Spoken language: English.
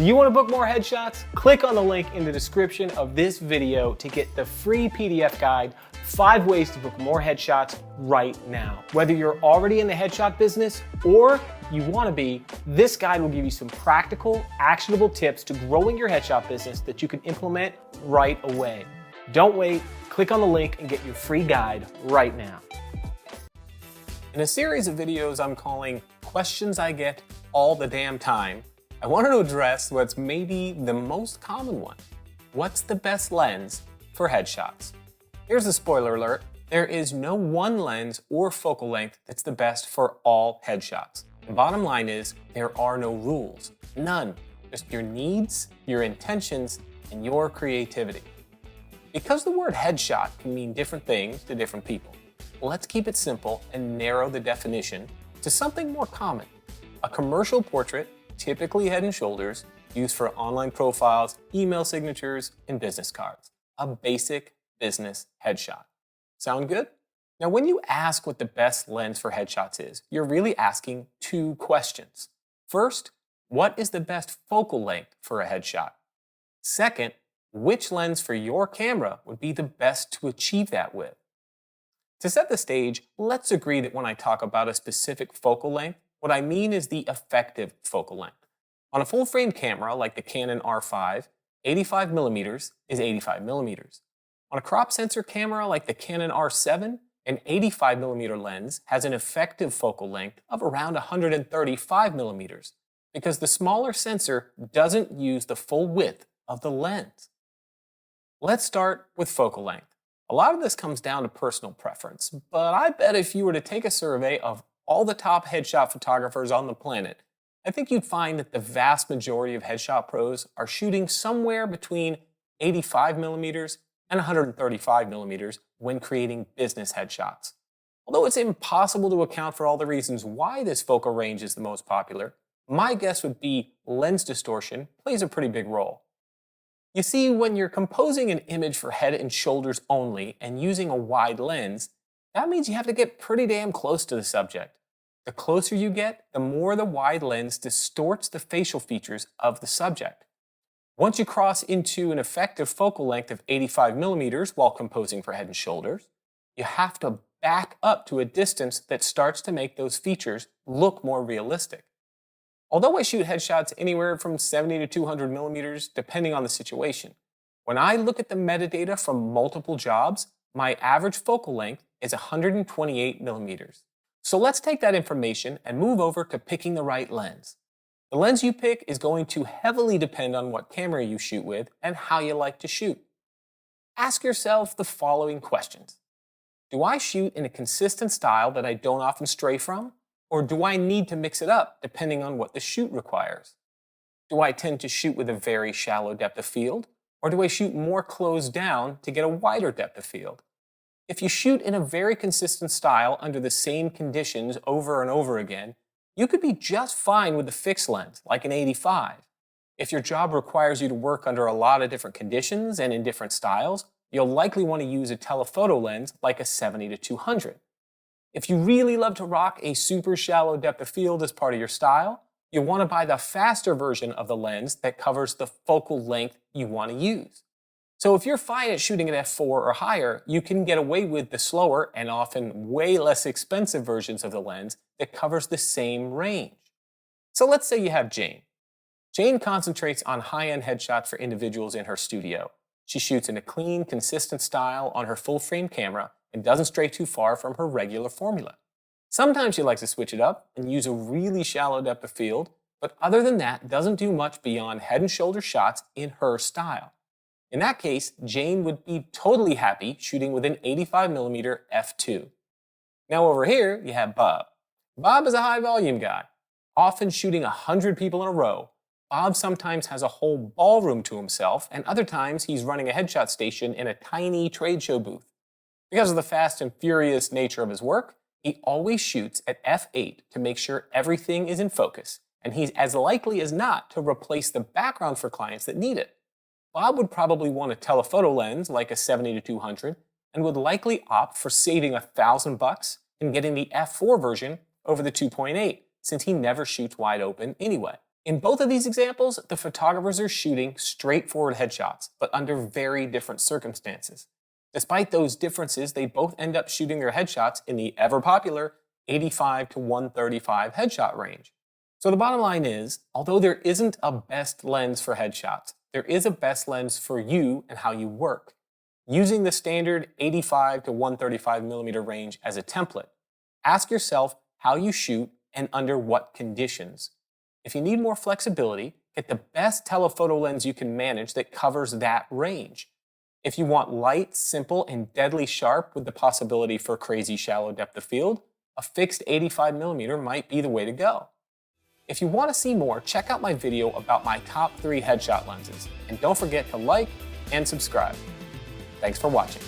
Do you want to book more headshots? Click on the link in the description of this video to get the free PDF guide, 5 ways to book more headshots right now. Whether you're already in the headshot business or you want to be, this guide will give you some practical, actionable tips to growing your headshot business that you can implement right away. Don't wait, click on the link and get your free guide right now. In a series of videos I'm calling Questions I Get All the Damn Time, I wanted to address what's maybe the most common one. What's the best lens for headshots? Here's a spoiler alert. There is no one lens or focal length that's the best for all headshots. The bottom line is there are no rules. None. Just your needs, your intentions, and your creativity. Because the word headshot can mean different things to different people, let's keep it simple and narrow the definition to something more common. A commercial portrait, typically head and shoulders, used for online profiles, email signatures, and business cards. A basic business headshot. Sound good? Now, when you ask what the best lens for headshots is, you're really asking 2 questions. First, what is the best focal length for a headshot? Second, which lens for your camera would be the best to achieve that with? To set the stage, let's agree that when I talk about a specific focal length, what I mean is the effective focal length. On a full-frame camera like the Canon R5, 85mm is 85mm. On a crop sensor camera like the Canon R7, an 85mm lens has an effective focal length of around 135mm because the smaller sensor doesn't use the full width of the lens. Let's start with focal length. A lot of this comes down to personal preference, but I bet if you were to take a survey of all the top headshot photographers on the planet, I think you'd find that the vast majority of headshot pros are shooting somewhere between 85mm and 135mm when creating business headshots. Although it's impossible to account for all the reasons why this focal range is the most popular, my guess would be lens distortion plays a pretty big role. You see, when you're composing an image for head and shoulders only and using a wide lens, that means you have to get pretty damn close to the subject. The closer you get, the more the wide lens distorts the facial features of the subject. Once you cross into an effective focal length of 85mm while composing for head and shoulders, you have to back up to a distance that starts to make those features look more realistic. Although I shoot headshots anywhere from 70 to 200mm depending on the situation, when I look at the metadata from multiple jobs, my average focal length is 128mm. So let's take that information and move over to picking the right lens. The lens you pick is going to heavily depend on what camera you shoot with and how you like to shoot. Ask yourself the following questions. Do I shoot in a consistent style that I don't often stray from? Or do I need to mix it up depending on what the shoot requires? Do I tend to shoot with a very shallow depth of field? Or do I shoot more closed down to get a wider depth of field? If you shoot in a very consistent style under the same conditions over and over again, you could be just fine with a fixed lens, like an 85. If your job requires you to work under a lot of different conditions and in different styles, you'll likely want to use a telephoto lens like a 70 to 200. If you really love to rock a super shallow depth of field as part of your style, you'll want to buy the faster version of the lens that covers the focal length you want to use. So if you're fine at shooting at f4 or higher, you can get away with the slower and often way less expensive versions of the lens that covers the same range. So let's say you have Jane. Jane concentrates on high-end headshots for individuals in her studio. She shoots in a clean, consistent style on her full-frame camera and doesn't stray too far from her regular formula. Sometimes she likes to switch it up and use a really shallow depth of field, but other than that, doesn't do much beyond head and shoulder shots in her style. In that case, Jane would be totally happy shooting with an 85mm f2. Now over here, you have Bob. Bob is a high volume guy, often shooting 100 people in a row. Bob sometimes has a whole ballroom to himself, and other times he's running a headshot station in a tiny trade show booth. Because of the fast and furious nature of his work, he always shoots at f8 to make sure everything is in focus, and he's as likely as not to replace the background for clients that need it. Bob would probably want a telephoto lens like a 70 to 200 and would likely opt for saving $1,000 and getting the f4 version over the 2.8 since he never shoots wide open anyway. In both of these examples, the photographers are shooting straightforward headshots, but under very different circumstances. Despite those differences, they both end up shooting their headshots in the ever-popular 85 to 135 headshot range. So the bottom line is, although there isn't a best lens for headshots, there is a best lens for you and how you work. Using the standard 85 to 135 millimeter range as a template, ask yourself how you shoot and under what conditions. If you need more flexibility, get the best telephoto lens you can manage that covers that range. If you want light, simple, and deadly sharp with the possibility for crazy shallow depth of field, a fixed 85mm might be the way to go. If you want to see more, check out my video about my top 3 headshot lenses, and don't forget to like and subscribe. Thanks for watching.